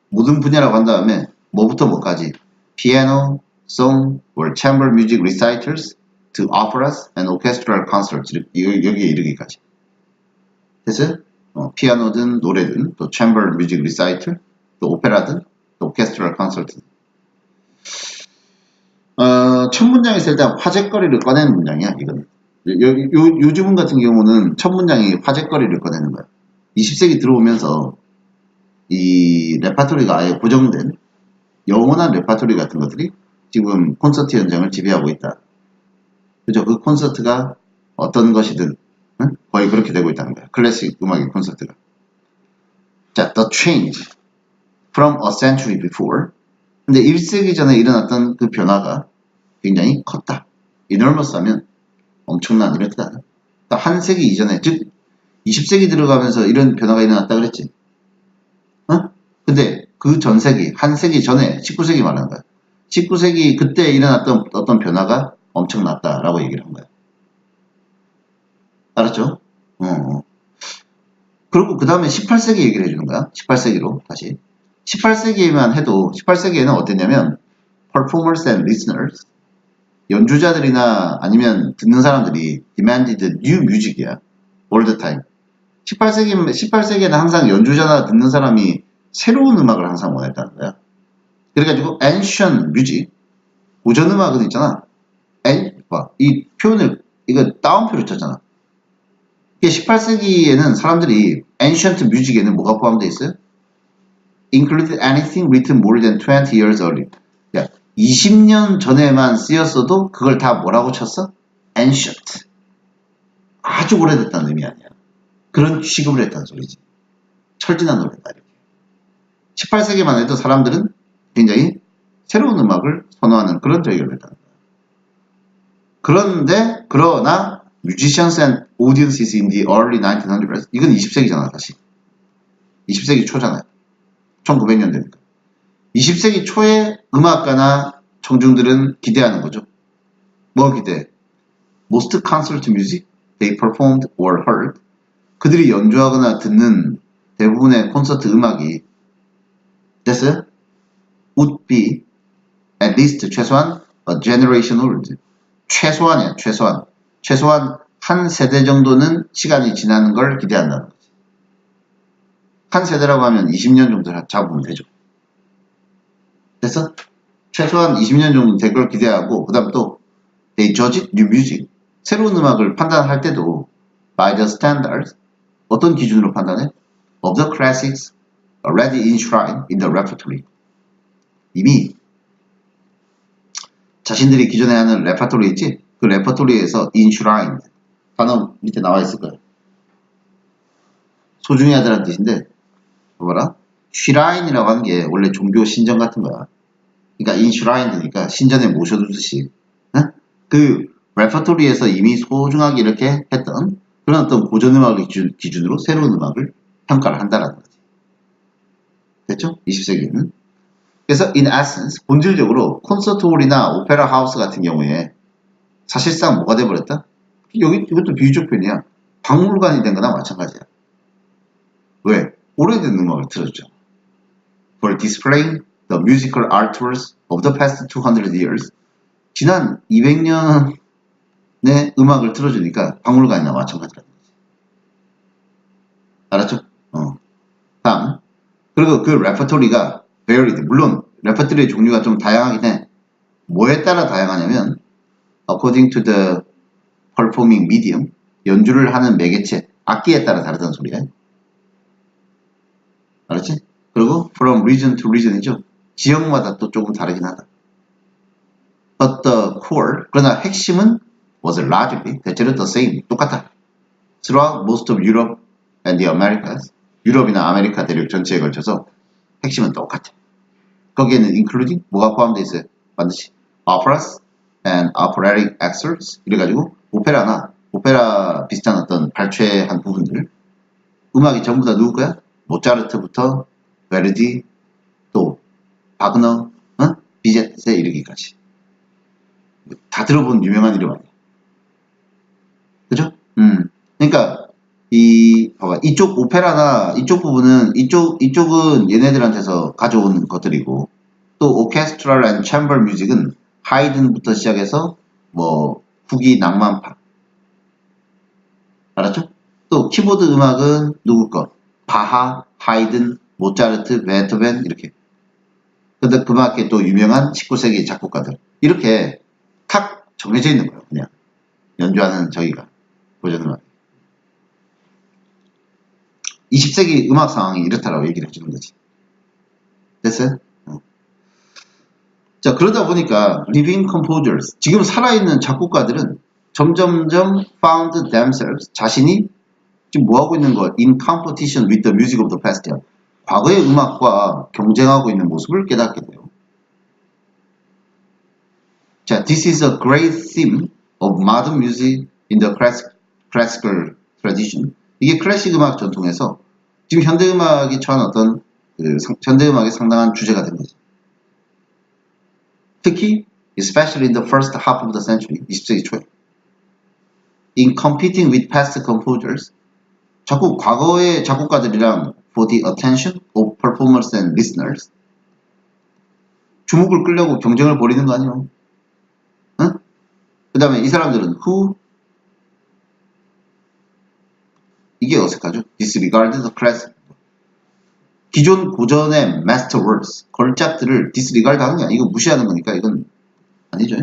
모든 분야라고 한 다음에 뭐부터 뭐까지 piano, song, or chamber music recitals to operas and orchestral concerts. 여기에 이르기까지. 됐어요? 피아노든 노래든 또 chamber music recital, 또 오페라든 또 orchestral concert. 첫 문장이 있을 때 화제거리를 꺼내는 문장이야, 이거는. 요 지문 같은 경우는 첫 문장이 화제거리를 꺼내는 거야. 20세기 들어오면서 이 레파토리가 아예 고정된 영원한 레파토리 같은 것들이 지금 콘서트 현장을 지배하고 있다. 그죠? 그 콘서트가 어떤 것이든 거의 그렇게 되고 있다는 거야. 클래식 음악의 콘서트가. 자, the change from a century before. 근데 1세기 전에 일어났던 그 변화가 굉장히 컸다. enormous 하면 엄청난 이런 뜻 아니야. 그러니까 한 세기 이전에, 즉 20세기 들어가면서 이런 변화가 일어났다 그랬지. 근데 그 전 세기, 한 세기 전에 19세기 말하는 거야. 19세기 그때 일어났던 어떤 변화가 엄청났다라고 얘기를 한 거야. 알았죠? 그리고 그 다음에 18세기 얘기를 해주는 거야. 18세기로 다시. 18세기에만 해도 18세기에는 어땠냐면 performers and listeners, 연주자들이나 아니면 듣는 사람들이 demanded new music이야. all the time. 18세기에는 항상 연주자나 듣는 사람이 새로운 음악을 항상 원했다는 거야. 그래가지고 ancient music, 고전 음악은 있잖아. 이 표현을, 이거 따옴표를 쳤잖아. 18세기에는 사람들이 ancient music에는 뭐가 포함되어 있어요? included anything written more than 20 years earlier. 야, 20년 전에만 쓰였어도 그걸 다 뭐라고 쳤어? ancient. 아주 오래됐다는 의미 아니야. 그런 취급을 했다는 소리지. 철진한 노래다. 이렇게. 18세기만 해도 사람들은 굉장히 새로운 음악을 선호하는 그런 저기를 했다는 거야. 그러나 musicians and audiences in the early 1900s, 이건 20세기잖아, 다시. 20세기 초잖아요. 1900년대니까. 20세기 초에 음악가나 청중들은 기대하는 거죠. 뭐 기대? Most concert music they performed or heard, 그들이 연주하거나 듣는 대부분의 콘서트 음악이 됐어요? would be at least 최소한 a generation old. 최소한이야, 최소한 한 세대 정도는 시간이 지나는 걸 기대한다는 거지. 한 세대라고 하면 20년 정도 잡으면 되죠. 됐어? 최소한 20년 정도 될 걸 기대하고, 그 다음 또 they judge new music, 새로운 음악을 판단할 때도 by the standards, 어떤 기준으로 판단해? of the classics already enshrined in the repertory. 이미 자신들이 기존에 하는 레퍼토리 있지? 그 레퍼토리에서 enshrined, 단어 밑에 나와 있을 거예요. 소중히 하다라는 뜻인데, 뭐라? shrine이라고 하는 게 원래 종교 신전 같은 거야. 그러니까 enshrined니까 신전에 모셔두듯이 그 레퍼토리에서 이미 소중하게 이렇게 했던 그런 어떤 고전 음악을 기준으로 새로운 음악을 평가를 한다라는 거지. 됐죠? 20세기에는. 그래서 in essence, 본질적으로 콘서트홀이나 오페라 하우스 같은 경우에 사실상 뭐가 돼버렸다? 이것도 비유적 표현이야. 박물관이 된 거나 마찬가지야. 왜? 오래된 음악을 틀어주죠. For displaying the musical artworks of the past 200 years. 지난 200년의 음악을 틀어주니까 박물관이나 마찬가지라는 거지. 알았죠? 다음. 그리고 그 레퍼토리가 varied. 물론 레퍼토리의 종류가 좀 다양하긴 해. 뭐에 따라 다양하냐면 according to the performing medium, 연주를 하는 매개체, 악기에 따라 다르다는 소리야. 알았지? 그리고 from region to region이죠. 지역마다 또 조금 다르긴 하다. But the core, 그러나 핵심은 was largely, 대체로 the same, 똑같아. throughout most of Europe and the Americas, 유럽이나 아메리카 대륙 전체에 걸쳐서 핵심은 똑같아. 거기에는 including, 뭐가 포함되어 있어요? 반드시 operas and operatic excerpts, 이래가지고 오페라나 오페라 비슷한 어떤 발췌한 부분들, 음악이 전부 다 누구 거야? 모차르트부터 베르디, 또 바그너, 비제트에 이르기까지 다 들어본 유명한 이름 아니야. 그죠? 그러니까 봐봐, 이쪽 오페라나 이쪽 부분은 이쪽은 얘네들한테서 가져온 것들이고, 또 오케스트랄 앤 챔버 뮤직은 하이든부터 시작해서 뭐 후기 낭만파. 알았죠? 또 키보드 음악은 누구 거? 바하, 하이든, 모차르트, 베토벤 이렇게. 근데 그 밖에 또 유명한 19세기 작곡가들 이렇게 탁 정해져 있는 거예요. 그냥 연주하는 저희가 고전 음악. 20세기 음악 상황이 이렇다라고 얘기를 해주는 거지. 됐어요? 자, 그러다 보니까 living composers, 지금 살아있는 작곡가들은 점점점 found themselves, 자신이 지금 뭐하고 있는 거, in competition with the music of the past. 과거의 음악과 경쟁하고 있는 모습을 깨닫게 돼요. 자, this is a great theme of modern music in the classical tradition. 이게 클래식 음악 전통에서 지금 현대 음악이 처한 어떤 현대 음악의 상당한 주제가 된 거죠. 특히 especially in the first half of the century, 20세기 초에 in competing with past composers, 자꾸 과거의 작곡가들이랑 for the attention of performers and listeners, 주목을 끌려고 경쟁을 벌이는 거 아니에요? 응? 그 다음에 이 사람들은 who, 이게 어색하죠? disregard the classic, 기존 고전의 master works, 걸작들을 disregard 하는 게 아니고 이거 무시하는 거니까 이건 아니죠.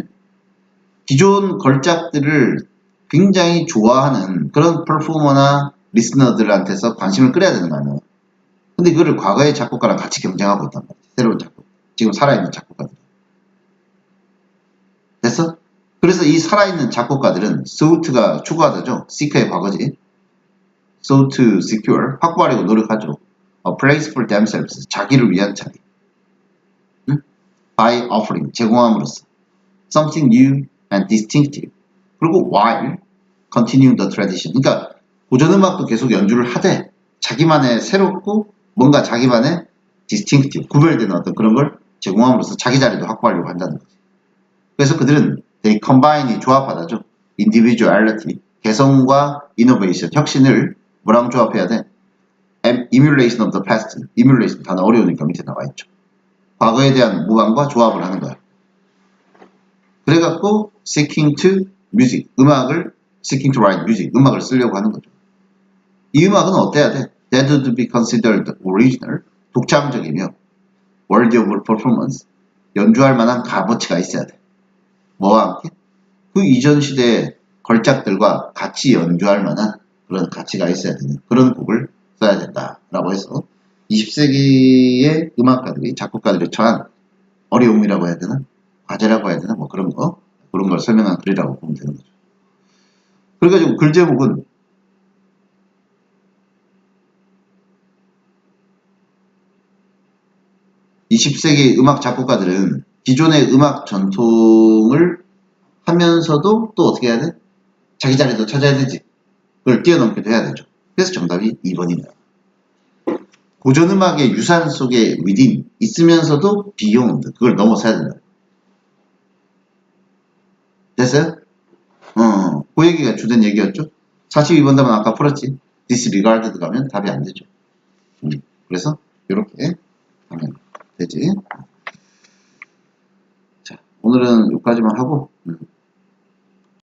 기존 걸작들을 굉장히 좋아하는 그런 퍼포머나 리스너들한테서 관심을 끌어야 되는 거 아니에요. 근데 그거를 과거의 작곡가랑 같이 경쟁하고 있단 말이에요. 새로운 작곡, 지금 살아있는 작곡가들. 됐어? 그래서 이 살아있는 작곡가들은 sought가 추구하다죠. seek의 과거지. sought to secure, 확보하려고 노력하죠. A place for themselves, 자기를 위한 자리. 응? By offering, 제공함으로써 something new and distinctive. 그리고 while continuing the tradition. 그러니까 고전음악도 계속 연주를 하되 자기만의 새롭고 뭔가 자기만의 distinctive, 구별되는 어떤 그런 걸 제공함으로써 자기 자리도 확보하려고 한다는 거지. 그래서 그들은 they combine이 조합하다죠. individuality, 개성과 innovation, 혁신을 뭐랑 조합해야 돼? emulation of the past. emulation 단어 어려우니까 밑에 나와 있죠. 과거에 대한 모방과 조합을 하는 거야. 그래갖고 seeking to music, 음악을 seeking to write music, 음악을 쓰려고 하는 거죠. 이 음악은 어때야 돼? That would be considered original, 독창적이며 worthy of performance, 연주할 만한 값어치가 있어야 돼. 뭐와 함께? 그 이전 시대의 걸작들과 같이 연주할 만한 그런 가치가 있어야 되는 그런 곡을 써야 된다라고 해서 20세기의 음악가들이, 작곡가들이 처한 어려움이라고 해야 되나? 과제라고 해야 되나? 뭐 그런 걸 설명한 글이라고 보면 되는 거죠. 그래가지고 글 제목은 (20세기) 음악 작곡가들은 기존의 음악 전통을 하면서도 또 어떻게 해야 돼? 자기 자리도 찾아야 되지. 그걸 뛰어넘기도 해야 되죠. 그래서 정답이 2번입니다. 고전음악의 유산 속에 within 있으면서도 beyond, 그걸 넘어서야 된다. 됐어요? 그 얘기가 주된 얘기였죠. 42번 답은 아까 풀었지. disregarded 가면 답이 안 되죠. 그래서 이렇게 하면 되지. 자, 오늘은 여기까지만 하고